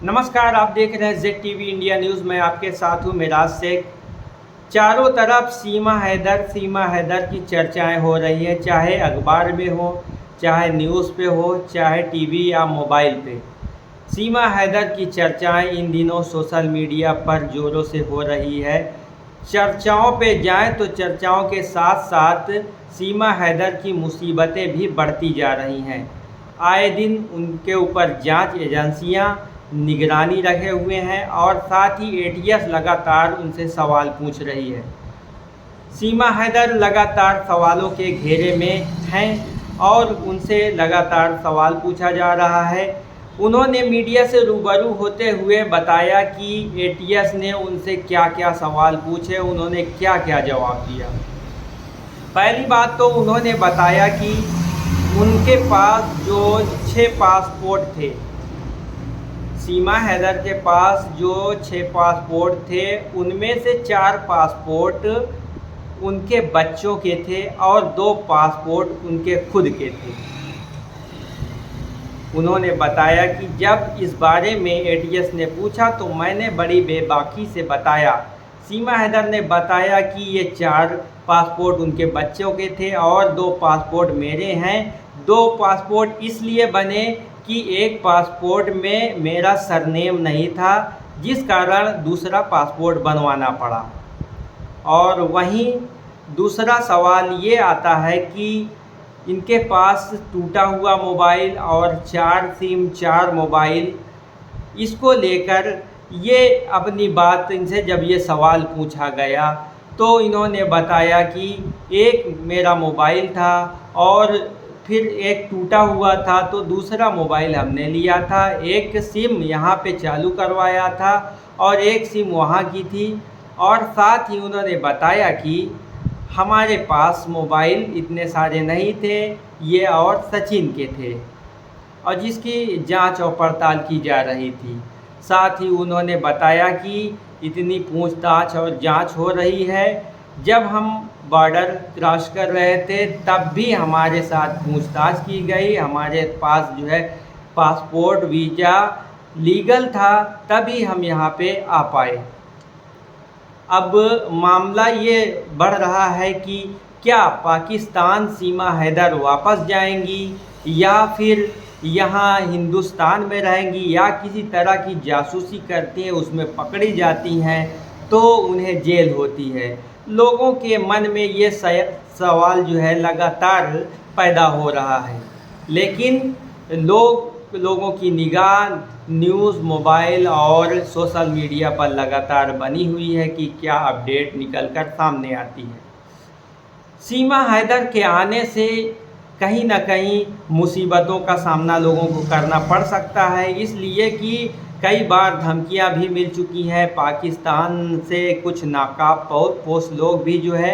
नमस्कार, आप देख रहे हैं जेड टीवी इंडिया न्यूज़। मैं आपके साथ हूँ मिराज शेख। चारों तरफ सीमा हैदर की चर्चाएं हो रही है, चाहे अखबार में हो, चाहे न्यूज़ पे हो, चाहे टीवी या मोबाइल पे। सीमा हैदर की चर्चाएं इन दिनों सोशल मीडिया पर ज़ोरों से हो रही है। चर्चाओं पे जाएं तो चर्चाओं के साथ साथ सीमा हैदर की मुसीबतें भी बढ़ती जा रही हैं। आए दिन उनके ऊपर जांच एजेंसियां निगरानी रखे हुए हैं और साथ ही एटीएस लगातार उनसे सवाल पूछ रही है। सीमा हैदर लगातार सवालों के घेरे में हैं और उनसे लगातार सवाल पूछा जा रहा है। उन्होंने मीडिया से रूबरू होते हुए बताया कि एटीएस ने उनसे क्या क्या सवाल पूछे, उन्होंने क्या क्या जवाब दिया। पहली बात तो उन्होंने बताया कि उनके पास जो 6 पासपोर्ट थे, सीमा हैदर के पास जो 6 पासपोर्ट थे, उनमें से 4 पासपोर्ट उनके बच्चों के थे और 2 पासपोर्ट उनके खुद के थे। उन्होंने बताया कि जब इस बारे में एटीएस ने पूछा तो मैंने बड़ी बेबाकी से बताया। सीमा हैदर ने बताया कि ये 4 पासपोर्ट उनके बच्चों के थे और 2 पासपोर्ट मेरे हैं। 2 पासपोर्ट इसलिए बने कि एक पासपोर्ट में मेरा सरनेम नहीं था, जिस कारण दूसरा पासपोर्ट बनवाना पड़ा। और वहीं दूसरा सवाल ये आता है कि इनके पास टूटा हुआ मोबाइल और 4 सिम 4 मोबाइल, इसको लेकर ये अपनी बात इनसे जब ये सवाल पूछा गया तो इन्होंने बताया कि एक मेरा मोबाइल था और फिर एक टूटा हुआ था तो दूसरा मोबाइल हमने लिया था, एक सिम यहाँ पे चालू करवाया था और एक सिम वहाँ की थी। और साथ ही उन्होंने बताया कि हमारे पास मोबाइल इतने सारे नहीं थे, ये और सचिन के थे और जिसकी जांच और पड़ताल की जा रही थी। साथ ही उन्होंने बताया कि इतनी पूछताछ और जांच हो रही है। जब हम बॉर्डर क्रॉस कर रहे थे तब भी हमारे साथ पूछताछ की गई। हमारे पास जो है पासपोर्ट वीज़ा लीगल था, तभी हम यहाँ पे आ पाए। अब मामला ये बढ़ रहा है कि क्या पाकिस्तान सीमा हैदर वापस जाएंगी या फिर यहाँ हिंदुस्तान में रहेंगी या किसी तरह की जासूसी करती हैं, उसमें पकड़ी जाती हैं तो उन्हें जेल होती है। लोगों के मन में ये सवाल जो है लगातार पैदा हो रहा है, लेकिन लोगों की निगाह न्यूज़, मोबाइल और सोशल मीडिया पर लगातार बनी हुई है कि क्या अपडेट निकल कर सामने आती है। सीमा हैदर के आने से कहीं ना कहीं मुसीबतों का सामना लोगों को करना पड़ सकता है, इसलिए कि कई बार धमकियां भी मिल चुकी हैं। पाकिस्तान से कुछ नाकाबपोश लोग भी जो है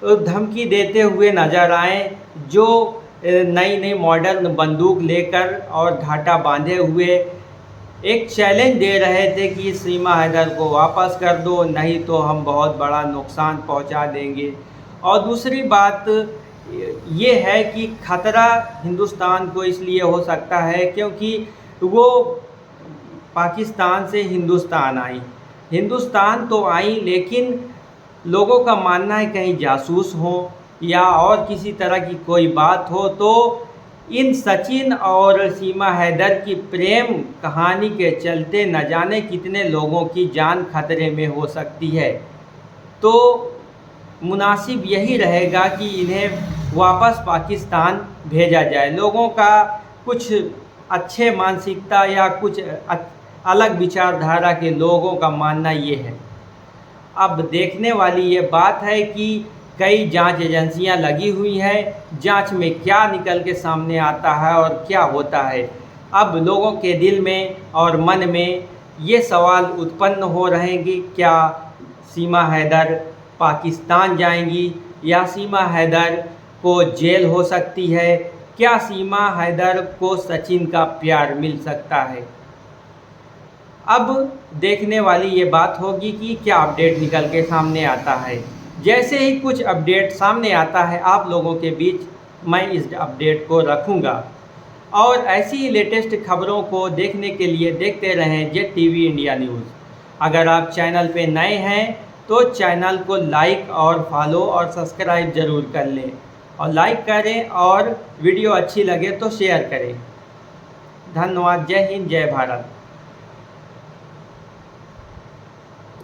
धमकी देते हुए नज़र आए, जो नई नई मॉडर्न बंदूक लेकर और घाटा बांधे हुए एक चैलेंज दे रहे थे कि सीमा हैदर को वापस कर दो, नहीं तो हम बहुत बड़ा नुकसान पहुंचा देंगे। और दूसरी बात ये है कि ख़तरा हिंदुस्तान को इसलिए हो सकता है क्योंकि वो पाकिस्तान से हिंदुस्तान आई। हिंदुस्तान तो आई, लेकिन लोगों का मानना है कहीं जासूस हो या और किसी तरह की कोई बात हो तो इन सचिन और सीमा हैदर की प्रेम कहानी के चलते न जाने कितने लोगों की जान खतरे में हो सकती है। तो मुनासिब यही रहेगा कि इन्हें वापस पाकिस्तान भेजा जाए। लोगों का कुछ अच्छे मानसिकता या कुछ अलग विचारधारा के लोगों का मानना ये है। अब देखने वाली ये बात है कि कई जांच एजेंसियां लगी हुई हैं, जांच में क्या निकल के सामने आता है और क्या होता है। अब लोगों के दिल में और मन में ये सवाल उत्पन्न हो रहे हैं कि क्या सीमा हैदर पाकिस्तान जाएंगी या सीमा हैदर को जेल हो सकती है, क्या सीमा हैदर को सचिन का प्यार मिल सकता है। अब देखने वाली ये बात होगी कि क्या अपडेट निकल के सामने आता है। जैसे ही कुछ अपडेट सामने आता है आप लोगों के बीच मैं इस अपडेट को रखूँगा। और ऐसी ही लेटेस्ट खबरों को देखने के लिए देखते रहें जेड टीवी इंडिया न्यूज़। अगर आप चैनल पे नए हैं तो चैनल को लाइक और फॉलो और सब्सक्राइब ज़रूर कर लें और लाइक करें और वीडियो अच्छी लगे तो शेयर करें। धन्यवाद। जय हिंद, जय भारत।